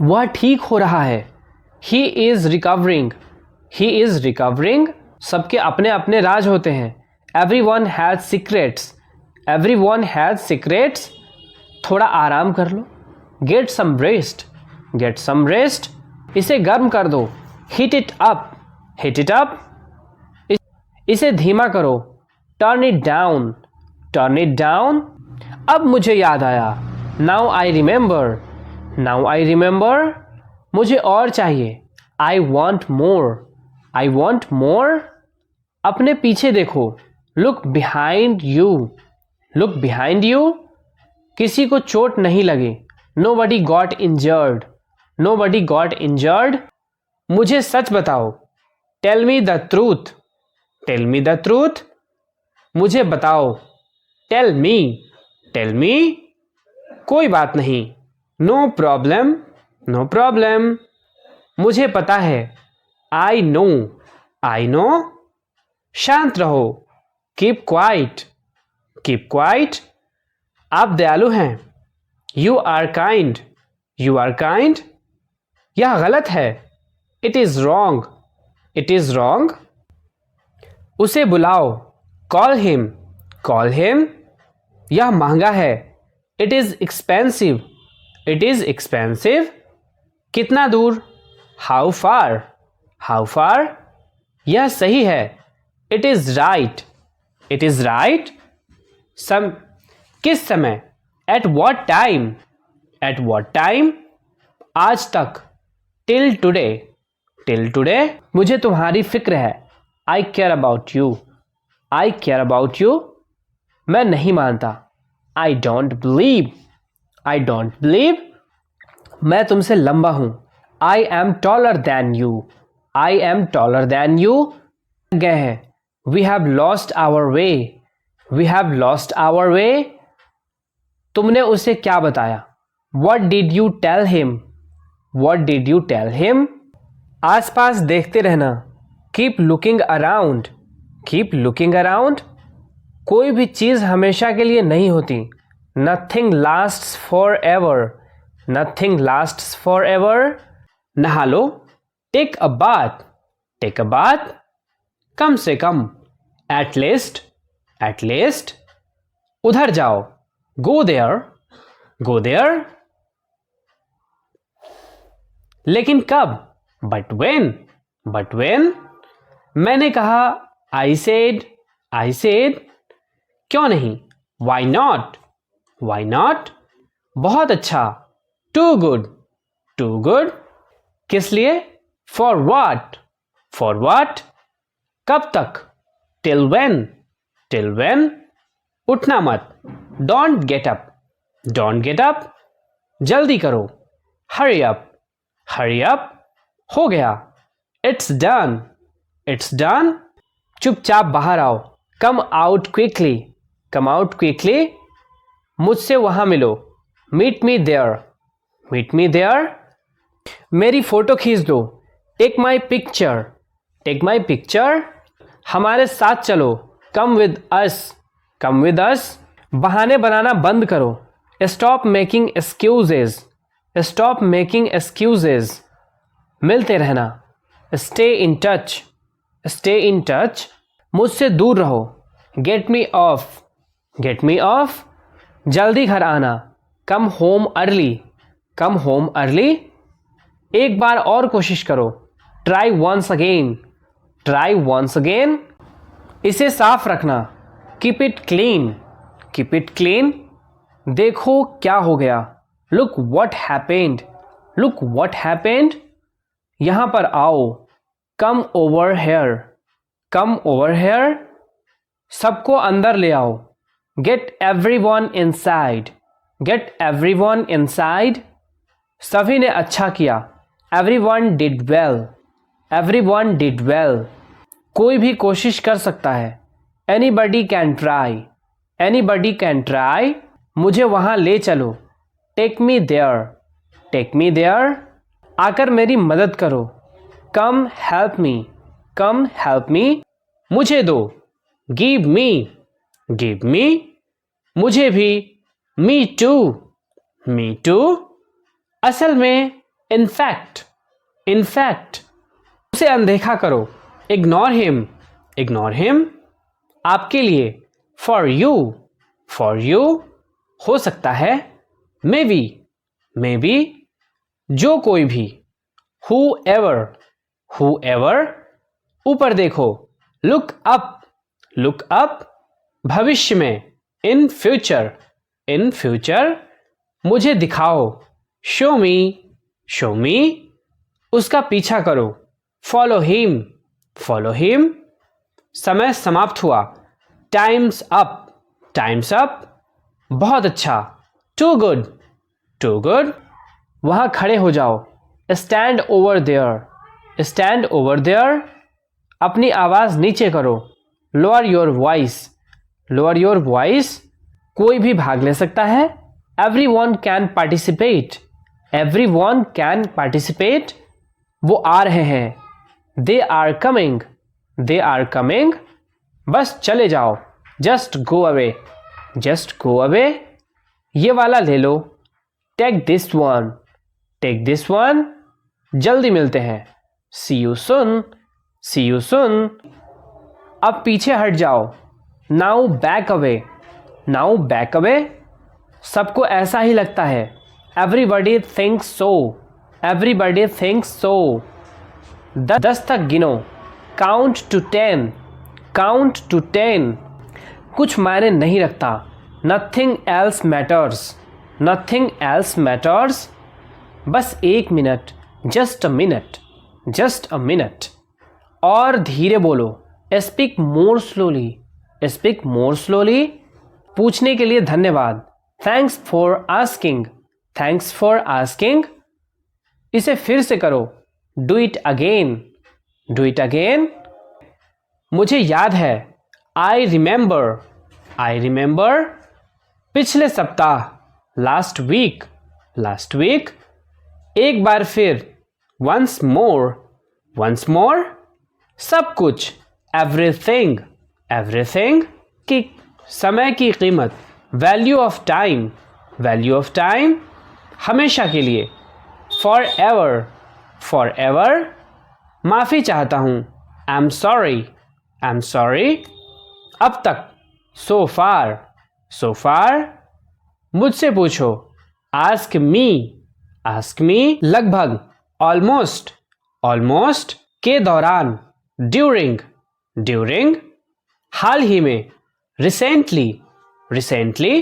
वह ठीक हो रहा है। He is recovering, he is recovering. सबके अपने अपने राज होते हैं। Everyone has secrets, everyone has secrets. थोड़ा आराम कर लो। Get some rest, get some rest. इसे गर्म कर दो। Heat it up, heat it up. इसे धीमा करो। Turn it down, turn it down. अब मुझे याद आया। Now I remember, now I remember. मुझे और चाहिए। I want more, I want मोर। अपने पीछे देखो। Look behind you, look behind you. किसी को चोट नहीं लगी। Nobody got injured, nobody got injured. मुझे सच बताओ। Tell me the truth, tell me the truth. मुझे बताओ। Tell me, tell me. कोई बात नहीं। No problem, no problem. मुझे पता है। I know, I know. शांत रहो। Keep quiet, keep quiet. आप दयालु हैं। You are kind, you are kind. यह गलत है। It is wrong, it is wrong. उसे बुलाओ। Call him, call him. यह महंगा है। It is expensive, it is expensive. कितना दूर? How far, how far. यह सही है। It is right, it is right. किस समय? At what time, at what time. आज तक। Till today, till today. मुझे तुम्हारी फिक्र है। I care about you, I care about you. मैं नहीं मानता। I don't believe, I don't believe. मैं तुमसे लंबा हूं। I am taller than you, I am taller than you. गए हैं। We have lost our way, we have lost our way. तुमने उसे क्या बताया? What did you tell him, what did you tell him. आसपास देखते रहना। Keep looking around, keep looking around. कोई भी चीज़ हमेशा के लिए नहीं होती। Nothing lasts for ever, nothing lasts for ever. नहा लो। Take a bath, take a bath. कम से कम। At least, at least. उधर जाओ। Go there, go there. लेकिन कब? But when, but when. मैंने कहा। I said, I said. क्यों नहीं? Why not, why not. बहुत अच्छा। Too good, too good. किस लिए? For what, for what. कब तक? Till when, till when. उठना मत। Don't get up, don't get up. जल्दी करो। Hurry up, hurry up. हो गया। It's done, it's done. चुपचाप बाहर आओ। Come out quickly, come out quickly. मुझसे वहां मिलो। Meet me there, meet me there. मेरी फोटो खींच दो। Take my picture, take my picture. हमारे साथ चलो। Come with us, come with us. बहाने बनाना बंद करो। Stop making excuses, stop making excuses. मिलते रहना। Stay in touch, stay in touch. मुझसे दूर रहो। Get me off, get me off. जल्दी घर आना। कम home early, come home early. एक बार और कोशिश करो। Try once again, try once again. इसे साफ रखना। Keep it clean, keep it clean. देखो क्या हो गया। Look what happened, look what happened. यहां पर आओ। Come over here, come over here. सबको अंदर ले आओ। Get everyone inside, get everyone inside. सभी ने अच्छा किया। Everyone did well, everyone did well. कोई भी कोशिश कर सकता है। Anybody can try, anybody can try. मुझे वहां ले चलो। Take me there, take me there. आकर मेरी मदद करो। Come help me, come help me. मुझे दो। Give me, give me. मुझे भी। Me too, me too. असल में इनफैक्ट, इनफैक्ट उसे अनदेखा करो, इग्नोर हिम, इग्नोर हिम आपके लिए, फॉर यू, फॉर यू हो सकता है, मे बी, मे बी जो कोई भी, हु एवर ऊपर देखो, लुक अप, लुक अप भविष्य में, इन फ्यूचर, इन फ्यूचर मुझे दिखाओ, शो मी, शो मी उसका पीछा करो, फॉलो हिम, फॉलो हिम समय समाप्त हुआ, टाइम्स अप, टाइम्स अप बहुत अच्छा, टू गुड, टू गुड वहां खड़े हो जाओ, stand over there, stand over there अपनी आवाज नीचे करो, lower your voice, lower your voice कोई भी भाग ले सकता है, everyone can participate, everyone can participate वो आ रहे हैं, they are coming, they are coming बस चले जाओ, just go away, just go away ये वाला ले लो, take this one, take this one जल्दी मिलते हैं, सी यू सुन, सी यू सुन अब पीछे हट जाओ, now back away, now back away सबको ऐसा ही लगता है, एवरीबडी थिंक्स सो, एवरीबडी थिंक्स सो 10 तक गिनो, काउंट टू 10, काउंट टू 10 कुछ मायने नहीं रखता, nothing else matters, nothing else matters बस 1 minute, just a minute, just a minute और धीरे बोलो, speak more slowly, speak more slowly पूछने के लिए धन्यवाद, thanks for asking, thanks for asking इसे फिर से करो, do it again, do it again मुझे याद है, आई रिमेंबर, आई रिमेंबर पिछले सप्ताह, लास्ट वीक, लास्ट वीक एक बार फिर, वंस मोर, वंस मोर सब कुछ, एवरीथिंग, एवरीथिंग की समय की कीमत, value of time, value of time हमेशा के लिए, फॉर एवर, फॉर एवर माफ़ी चाहता हूँ, I am sorry, I am sorry अब तक, सो फार, सो फार मुझसे पूछो, आस्क मी, आस्क मी लगभग, ऑलमोस्ट, ऑलमोस्ट के दौरान, ड्यूरिंग, ड्यूरिंग हाल ही में, रिसेंटली, रिसेंटली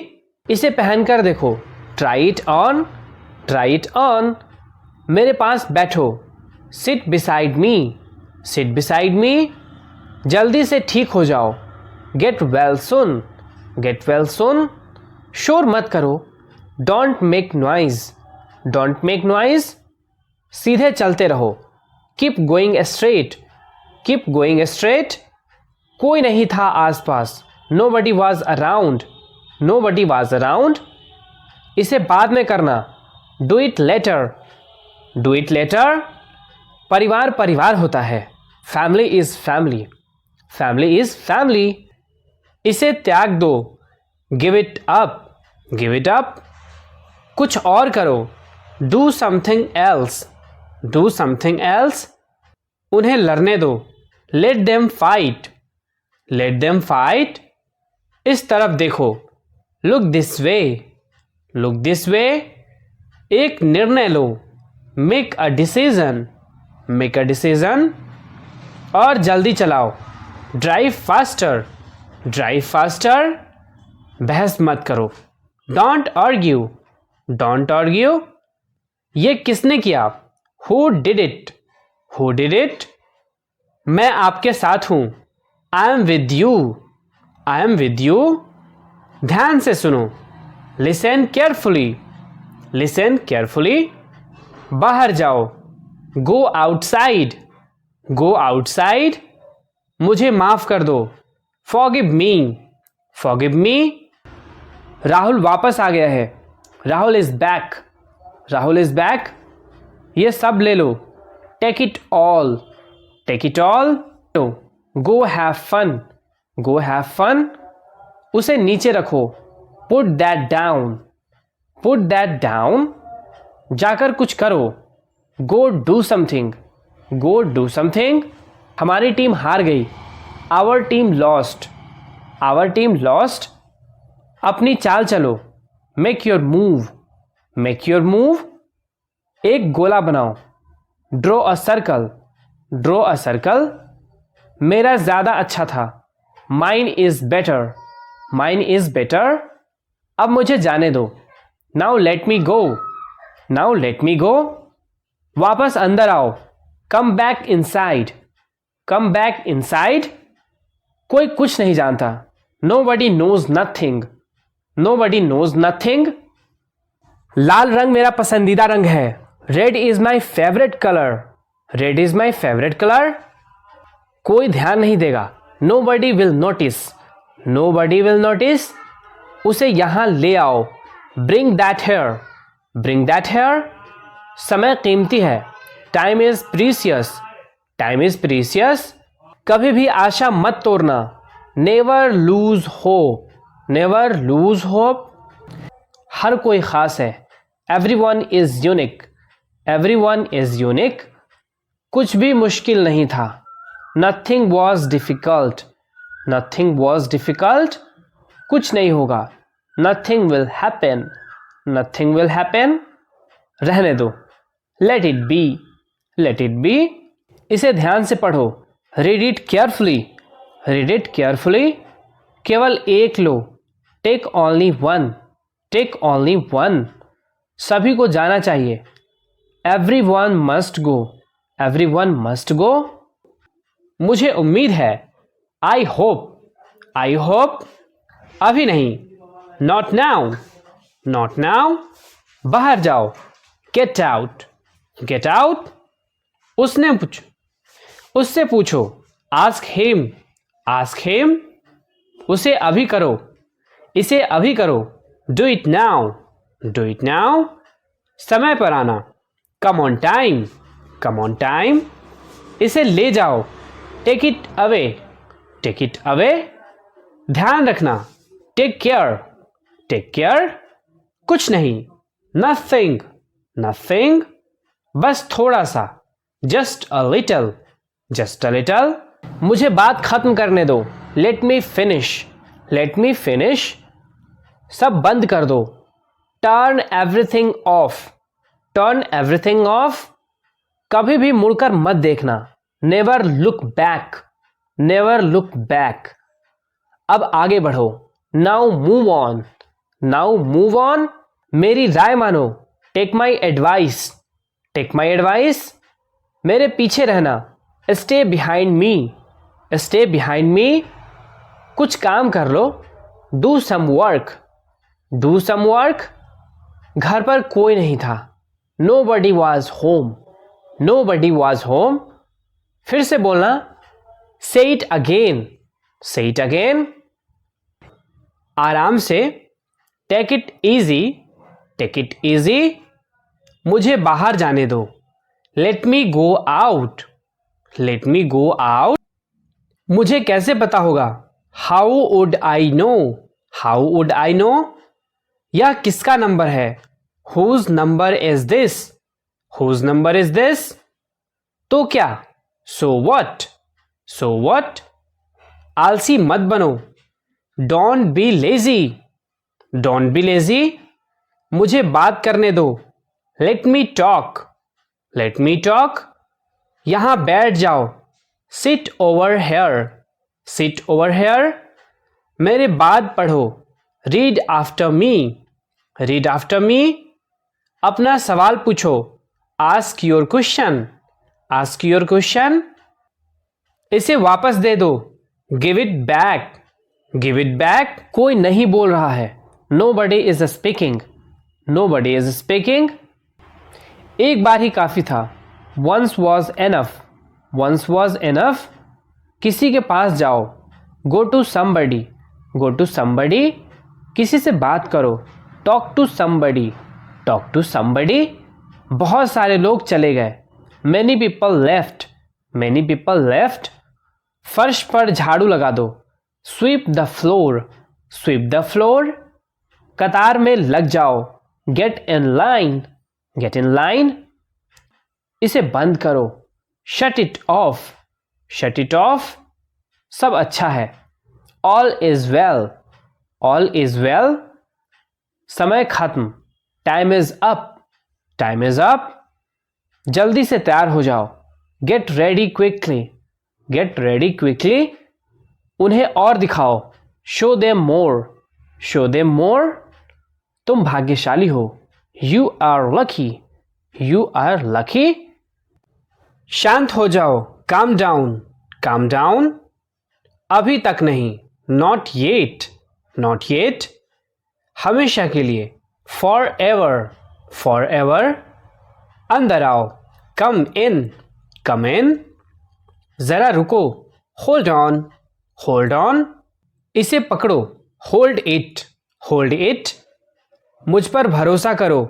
इसे पहनकर देखो, try it on, try it on मेरे पास बैठो, seat beside me, seat beside me जल्दी से ठीक हो जाओ, get well soon, get well soon शोर मत करो, don't make noise, don't make noise सीधे चलते रहो, keep going straight, keep going straight कोई नहीं था आसपास, nobody was around, nobody was around इसे बाद में करना, do it later, do it later परिवार परिवार होता है, family is family, family is family इसे त्याग दो, give it up, give it up कुछ और करो, do something else, do something else उन्हें लड़ने दो, let them fight, let them fight इस तरफ देखो, look this way, look this way एक निर्णय लो, make a decision, make a decision और जल्दी चलाओ, ड्राइव फास्टर, ड्राइव फास्टर बहस मत करो, डोंट आर्ग्यू, डोंट आर्ग्यू ये किसने किया, who did it, who did it मैं आपके साथ हूं, I am with you, I am with you ध्यान से सुनो, लिसन केयरफुली, लिसन केयरफुली बाहर जाओ, गो आउटसाइड, गो आउटसाइड मुझे माफ कर दो, forgive me, forgive me Rahul वापस आ गया है, Rahul is back, Rahul is back ये सब ले लो, take it all, take it all go have fun, go have fun उसे नीचे रखो, put that down, put that down जाकर कुछ करो, go do something, go do something. हमारी टीम हार गई, our team lost, our team lost. अपनी चाल चलो, make your move, make your move. एक गोला बनाओ, draw a circle, draw a circle. मेरा ज़्यादा अच्छा था, mine is better, mine is better. अब मुझे जाने दो, नाउ लेट मी गो, नाउ लेट मी गो। वापस अंदर आओ, come back inside, come back inside. कोई कुछ नहीं जानता, नो बडी नोज नथिंग, नो बडी नोज नथिंग। लाल रंग मेरा पसंदीदा रंग है, red is my favourite colour, red is my favourite colour. कोई ध्यान नहीं देगा, nobody will notice, nobody will notice. उसे यहां ले आओ, bring that here, bring that here. समय कीमती है, time is precious, time is precious. कभी भी आशा मत तोड़ना, never lose hope, never lose hope. हर कोई खास है, everyone is unique, everyone is unique. कुछ भी मुश्किल नहीं था, nothing was difficult, nothing was difficult. कुछ नहीं होगा, nothing will happen, nothing will happen. रहने दो, let it be, let it be. इसे ध्यान से पढ़ो, read it carefully, read it carefully. केवल एक लो, take only one, take only one. सभी को जाना चाहिए, everyone must go, everyone must go. मुझे उम्मीद है, आई होप, आई होप। अभी नहीं, नॉट नाउ, नॉट नाउ। बाहर जाओ, गेट आउट, गेट आउट। उससे पूछो, आस्क हिम, आस्क हिम। उसे अभी करो, इसे अभी करो, do it now, do it now. समय पर आना, come on time, come on time. इसे ले जाओ, take it away, take it away. ध्यान रखना, टेक केयर, टेक केयर। कुछ नहीं, नथिंग, नथिंग। बस थोड़ा सा, just a little, just a little. मुझे बात खत्म करने दो, let me finish, let me finish. सब बंद कर दो, turn everything off, turn everything off. कभी भी मुड़कर मत देखना, never look back, never look back. अब आगे बढ़ो, now move on, now move on. मेरी राय मानो, take my advice, take my advice. मेरे पीछे रहना, stay behind me, stay behind me. कुछ काम कर लो, do some work, do some work. घर पर कोई नहीं था, nobody was home, nobody was home. फिर से बोलना, say it again, say it again. आराम से, take it easy, take it easy. मुझे बाहर जाने दो, let me go out, let me go out. मुझे कैसे पता होगा, how would I know, how would I know. यह किसका नंबर है, whose number is this, whose number is this. तो क्या, सो वट, सो वट। आलसी मत बनो, don't be lazy, don't be lazy. मुझे बात करने दो, let me talk, let me talk. यहां बैठ जाओ, sit over here, sit over here. मेरे बाद पढ़ो, read after me, read after me. अपना सवाल पूछो, ask your question, ask your question. इसे वापस दे दो, give it back, give it back. कोई नहीं बोल रहा है, nobody is speaking, nobody is speaking. एक बार ही काफी था, once was enough, once was enough. किसी के पास जाओ, go to somebody, go to somebody. किसी से बात करो, talk to somebody, talk to somebody. बहुत सारे लोग चले गए, many people left, many people left. फर्श पर झाड़ू लगा दो, sweep the floor, sweep the floor. कतार में लग जाओ, get in line, gate in line. इसे बंद करो, shut it off, shut it off. सब अच्छा है, all is well, all is well. समय खत्म, time is up, time is up. जल्दी से तैयार हो जाओ, get ready quickly, get ready quickly. उन्हें और दिखाओ, show them more, show them more. तुम भाग्यशाली हो, you are lucky, you are lucky. शांत हो जाओ, काम डाउन, काम डाउन। अभी तक नहीं, नॉट येट, नॉट येट। हमेशा के लिए, फॉर एवर, फॉर एवर। अंदर आओ, कम इन, कम इन। जरा रुको, होल्ड ऑन, होल्ड ऑन। इसे पकड़ो, होल्ड इट, होल्ड इट। मुझ पर भरोसा करो,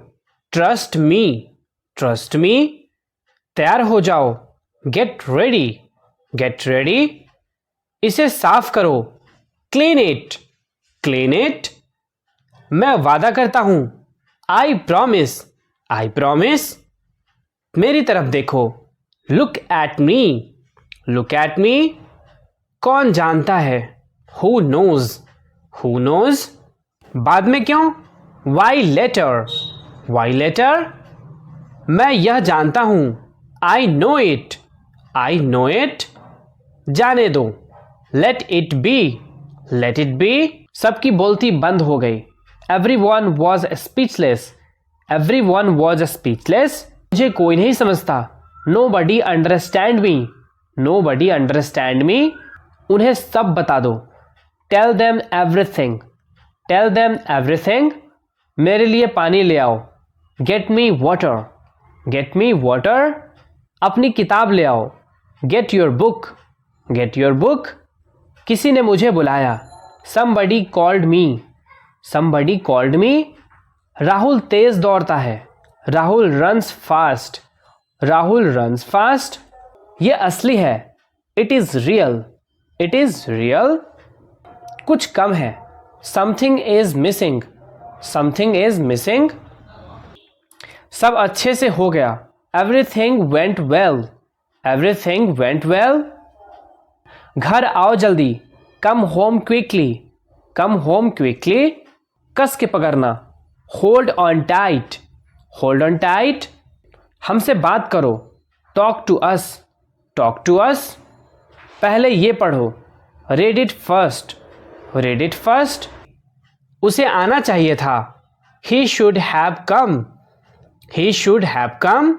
ट्रस्ट मी, ट्रस्ट मी। तैयार हो जाओ, गेट रेडी, गेट रेडी। इसे साफ करो, क्लीन इट, क्लीन इट। मैं वादा करता हूं, आई प्रॉमिस, आई प्रॉमिस। मेरी तरफ देखो, look at me, look at me. कौन जानता है, हु नोज, हु नोज। बाद में क्यों, वाई लेटर, वाई लेटर। मैं यह जानता हूं, I know it, I know it. जाने दो, let it be, let it be. सबकी बोलती बंद हो गई, everyone was speechless, everyone was speechless. मुझे कोई नहीं समझता, nobody understand me, nobody understand me. उन्हें सब बता दो, tell them everything, tell them everything. मेरे लिए पानी ले आओ, get me water, get me water. अपनी किताब ले आओ, get your book, gate your book. किसी ने मुझे बुलाया, somebody called me, somebody called me। Rahul तेज दौड़ता है, Rahul runs fast, Rahul runs fast. ये असली है, it is real, it is real. कुछ कम है, something is missing, something is missing. सब अच्छे से हो गया, everything went well, everything went well. घर आओ जल्दी, come home quickly, come home quickly. कस के पकड़ना, hold on tight, hold on tight. हमसे बात करो, talk to us, talk to us. पहले ये पढ़ो, read it first, read it first. उसे आना चाहिए था, he should have come, he should have come.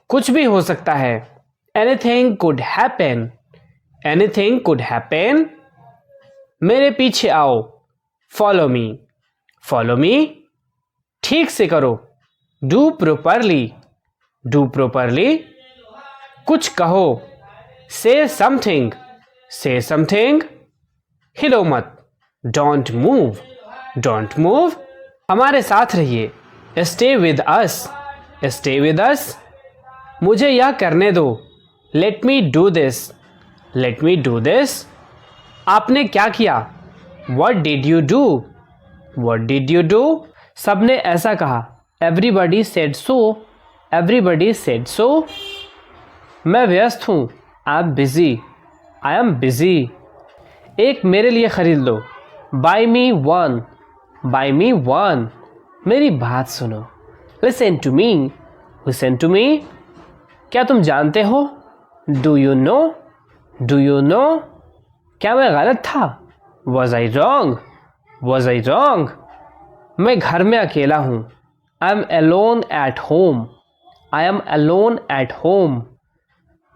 कुछ भी हो सकता है, anything could happen, anything could happen. मेरे पीछे आओ, फॉलो मी, फॉलो मी। ठीक से करो, डू प्रॉपरली, डू प्रॉपरली। कुछ कहो, से समथिंग, से समथिंग। हिलो मत, डोंट मूव, डोंट मूव। हमारे साथ रहिए, stay with us, stay with us. मुझे यह करने दो, let me do this, let me do this. आपने क्या किया, what did you do, what did you do. सबने ऐसा कहा, everybody said so, everybody said so. मैं व्यस्त हूँ, I am busy, I am busy. एक मेरे लिए खरीद लो, buy me one, buy me one. मेरी बात सुनो, listen to me, listen to मी। क्या तुम जानते हो, do you know, do you know. क्या मैं गलत था, was I wrong, was I wrong. मैं घर में अकेला हूँ, I am alone at home, I am alone at home.